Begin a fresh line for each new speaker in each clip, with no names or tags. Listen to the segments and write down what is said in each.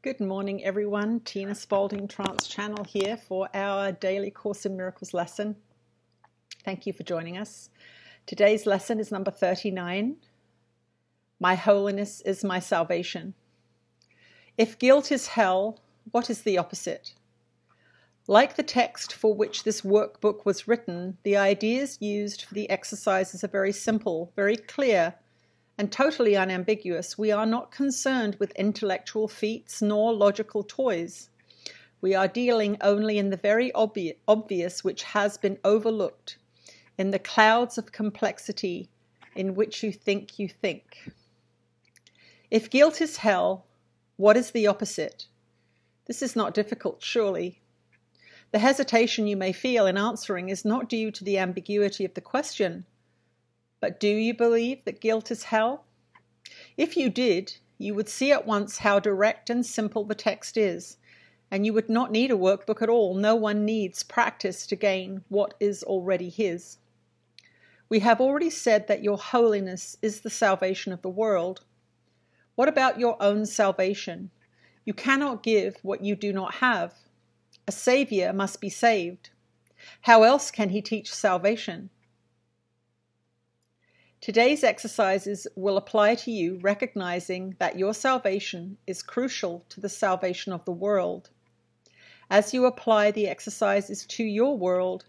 Good morning, everyone. Tina Spalding Trance Channel here for our daily Course in Miracles lesson. Thank you for joining us. Today's lesson is number 39. My holiness is my salvation. If guilt is hell, what is the opposite? Like the text for which this workbook was written, the ideas used for the exercises are very simple, very clear, and totally unambiguous. We are not concerned with intellectual feats nor logical toys. We are dealing only in the very obvious which has been overlooked, in the clouds of complexity in which you think you think. If guilt is hell, what is the opposite? This is not difficult, surely. The hesitation you may feel in answering is not due to the ambiguity of the question. But do you believe that guilt is hell? If you did, you would see at once how direct and simple the text is, and you would not need a workbook at all. No one needs practice to gain what is already his. We have already said that your holiness is the salvation of the world. What about your own salvation? You cannot give what you do not have. A Savior must be saved. How else can he teach salvation? Today's exercises will apply to you, recognizing that your salvation is crucial to the salvation of the world. As you apply the exercises to your world,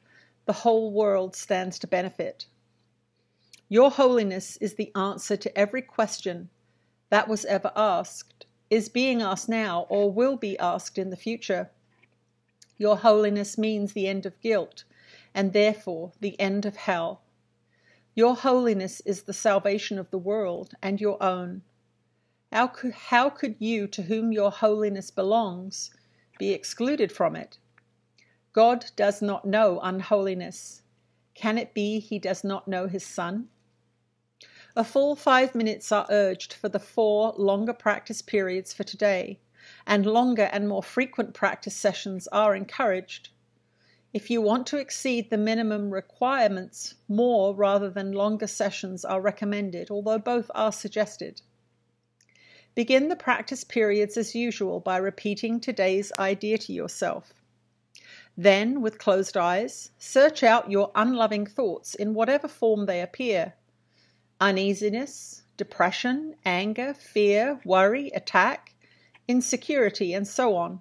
the whole world stands to benefit. Your holiness is the answer to every question that was ever asked, is being asked now, or will be asked in the future. Your holiness means the end of guilt, and therefore the end of hell. Your holiness is the salvation of the world and your own. How could you, to whom your holiness belongs, be excluded from it? God does not know unholiness. Can it be he does not know his Son? A full 5 minutes are urged for the 4 longer practice periods for today, and longer and more frequent practice sessions are encouraged. If you want to exceed the minimum requirements, more rather than longer sessions are recommended, although both are suggested. Begin the practice periods as usual by repeating today's idea to yourself. Then, with closed eyes, search out your unloving thoughts in whatever form they appear. Uneasiness, depression, anger, fear, worry, attack, insecurity, and so on.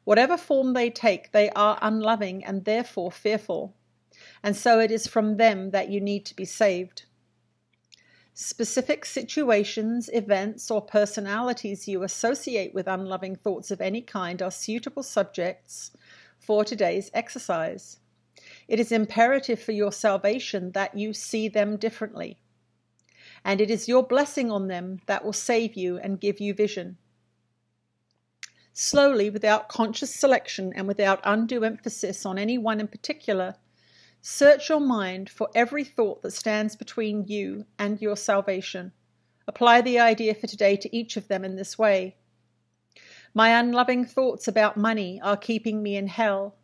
Whatever form they take, they are unloving and therefore fearful, and so it is from them that you need to be saved. Specific situations, events, or personalities you associate with unloving thoughts of any kind are suitable subjects for today's exercise. It is imperative for your salvation that you see them differently, and it is your blessing on them that will save you and give you vision. Slowly, without conscious selection and without undue emphasis on any one in particular, search your mind for every thought that stands between you and your salvation. Apply the idea for today to each of them in this way. My unloving thoughts about money are keeping me in hell.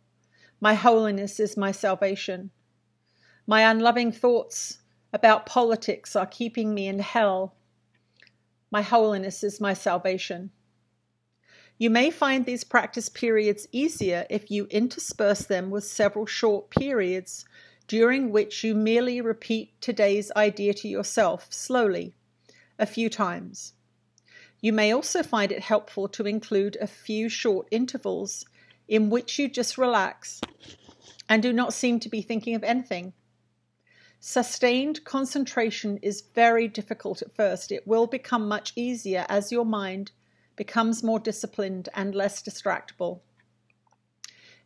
My holiness is my salvation. My unloving thoughts about politics are keeping me in hell. My holiness is my salvation. You may find these practice periods easier if you intersperse them with several short periods during which you merely repeat today's idea to yourself slowly, a few times. You may also find it helpful to include a few short intervals in which you just relax and do not seem to be thinking of anything. Sustained concentration is very difficult at first. It will become much easier as your mind becomes more disciplined and less distractible.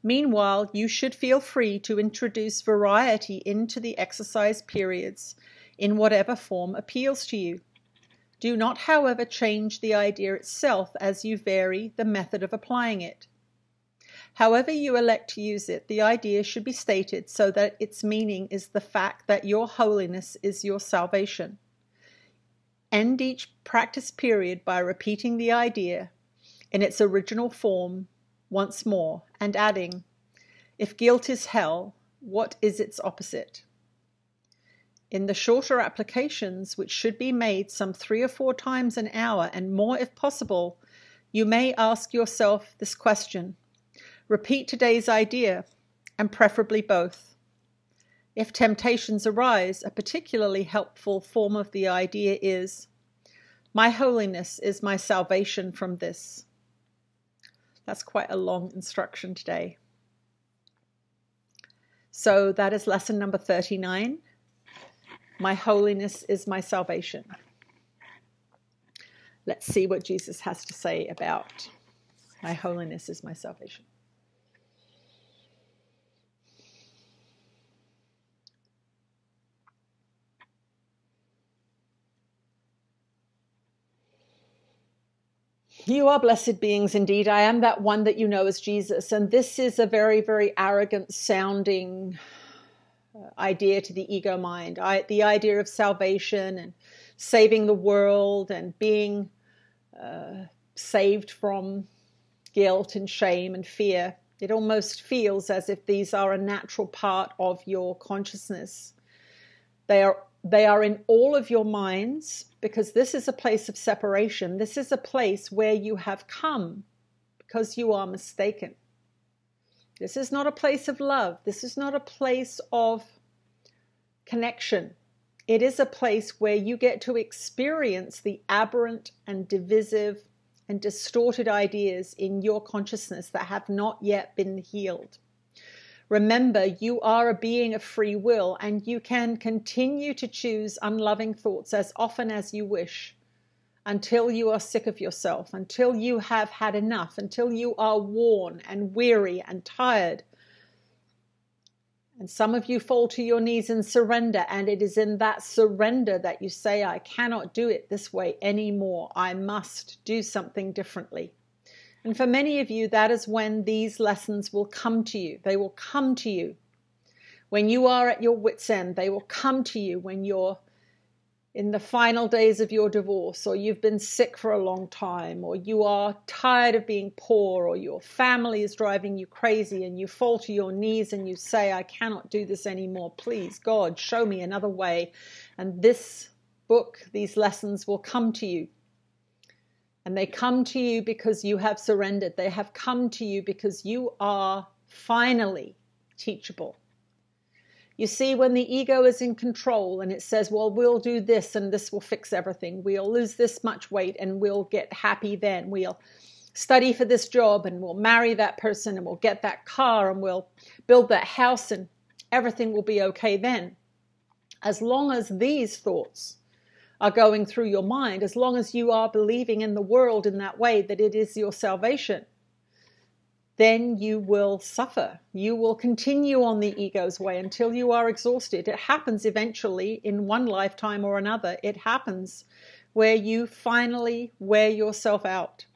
Meanwhile, you should feel free to introduce variety into the exercise periods in whatever form appeals to you. Do not, however, change the idea itself as you vary the method of applying it. However you elect to use it, the idea should be stated so that its meaning is the fact that your holiness is your salvation. End each practice period by repeating the idea in its original form once more and adding, if guilt is hell, what is its opposite? In the shorter applications, which should be made some 3 or 4 times an hour and more if possible, You may ask yourself this question. Repeat today's idea, and preferably both. If temptations arise, a particularly helpful form of the idea is, my holiness is my salvation from this. That's quite a long instruction today. So that is lesson number 39. My holiness is my salvation. Let's see what Jesus has to say about my holiness is my salvation. You are blessed beings indeed. I am that one that you know as Jesus. And this is a very, very arrogant sounding idea to the ego mind. The idea of salvation and saving the world and being saved from guilt and shame and fear. It almost feels as if these are a natural part of your consciousness. They are in all of your minds, because this is a place of separation. This is a place where you have come because you are mistaken. This is not a place of love. This is not a place of connection. It is a place where you get to experience the aberrant and divisive and distorted ideas in your consciousness that have not yet been healed. Remember, you are a being of free will, and you can continue to choose unloving thoughts as often as you wish until you are sick of yourself, until you have had enough, until you are worn and weary and tired. And some of you fall to your knees and surrender, and it is in that surrender that you say, I cannot do it this way anymore. I must do something differently. And for many of you, that is when these lessons will come to you. They will come to you when you are at your wit's end. They will come to you when you're in the final days of your divorce, or you've been sick for a long time, or you are tired of being poor, or your family is driving you crazy, and you fall to your knees and you say, I cannot do this anymore. Please, God, show me another way. And this book, these lessons will come to you. And they come to you because you have surrendered. They have come to you because you are finally teachable. You see, when the ego is in control and it says, well, we'll do this and this will fix everything. We'll lose this much weight and we'll get happy then. We'll study for this job and we'll marry that person and we'll get that car and we'll build that house and everything will be okay then. As long as these thoughts are going through your mind, as long as you are believing in the world in that way, that it is your salvation, then you will suffer. You will continue on the ego's way until you are exhausted. It happens eventually in one lifetime or another. It happens where you finally wear yourself out.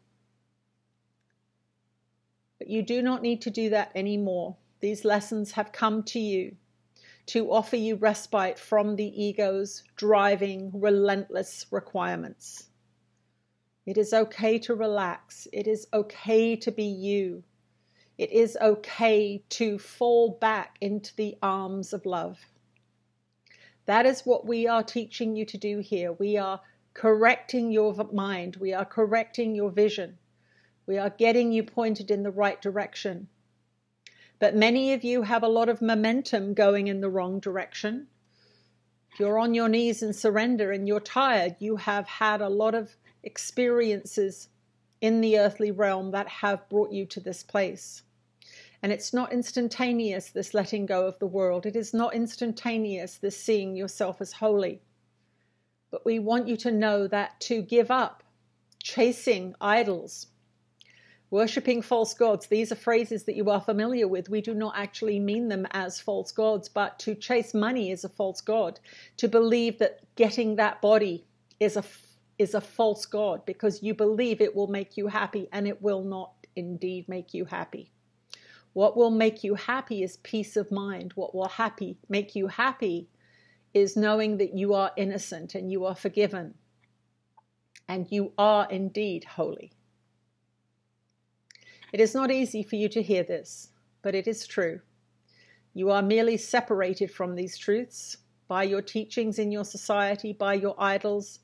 But you do not need to do that anymore. These lessons have come to you to offer you respite from the ego's driving, relentless requirements. It is okay to relax. It is okay to be you. It is okay to fall back into the arms of love. That is what we are teaching you to do here. We are correcting your mind. We are correcting your vision. We are getting you pointed in the right direction. But many of you have a lot of momentum going in the wrong direction. If you're on your knees in surrender and you're tired, you have had a lot of experiences in the earthly realm that have brought you to this place. And it's not instantaneous, this letting go of the world. It is not instantaneous, this seeing yourself as holy. But we want you to know that to give up chasing idols, worshipping false gods, these are phrases that you are familiar with. We do not actually mean them as false gods, but to chase money is a false god. To believe that getting that body is a false god because you believe it will make you happy, and it will not indeed make you happy. What will make you happy is peace of mind. What will make you happy is knowing that you are innocent and you are forgiven and you are indeed holy. It is not easy for you to hear this, but it is true. You are merely separated from these truths by your teachings in your society, by your idols,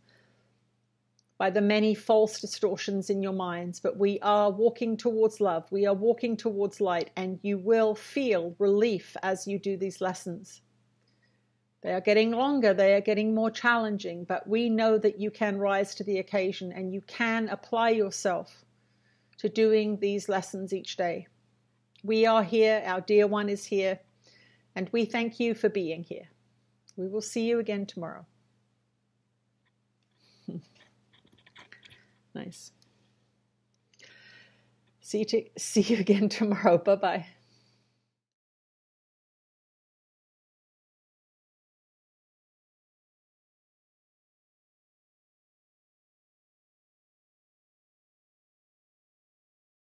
by the many false distortions in your minds, but we are walking towards love. We are walking towards light, and you will feel relief as you do these lessons. They are getting longer, they are getting more challenging, but we know that you can rise to the occasion and you can apply yourself to doing these lessons each day. We are here, our dear one is here, and we thank you for being here. We will see you again tomorrow. Nice. See you again tomorrow. Bye-bye.